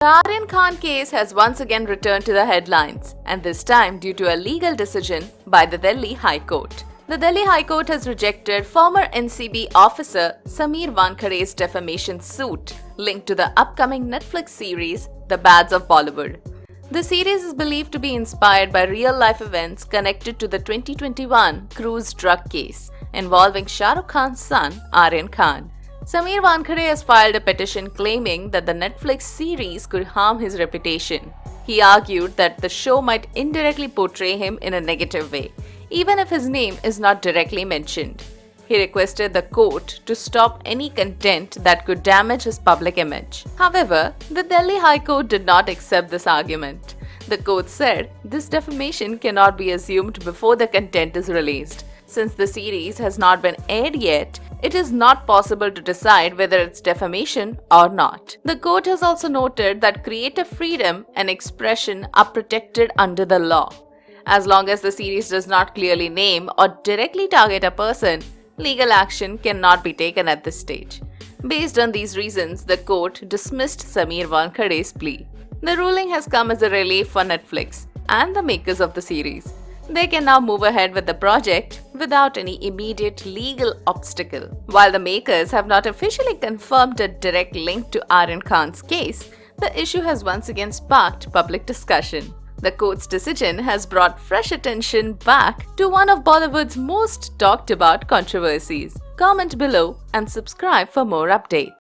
The Aryan Khan case has once again returned to the headlines, and this time due to a legal decision by the Delhi High Court. The Delhi High Court has rejected former NCB officer Sameer Wankade's defamation suit linked to the upcoming Netflix series The Bads of Bollywood. The series is believed to be inspired by real-life events connected to the 2021 cruise drug case involving Shah Rukh Khan's son Aryan Khan. Sameer Wankade has filed a petition claiming that the Netflix series could harm his reputation. He argued that the show might indirectly portray him in a negative way, even if his name is not directly mentioned. He requested the court to stop any content that could damage his public image. However, the Delhi High Court did not accept this argument. The court said this defamation cannot be assumed before the content is released. Since the series has not been aired yet, it is not possible to decide whether it's defamation or not. The court has also noted that creative freedom and expression are protected under the law. As long as the series does not clearly name or directly target a person, legal action cannot be taken at this stage. Based on these reasons, the court dismissed Sameer Wankade's plea. The ruling has come as a relief for Netflix and the makers of the series. They can now move ahead with the project without any immediate legal obstacle. While the makers have not officially confirmed a direct link to Aryan Khan's case, the issue has once again sparked public discussion. The court's decision has brought fresh attention back to one of Bollywood's most talked about controversies. Comment below and subscribe for more updates.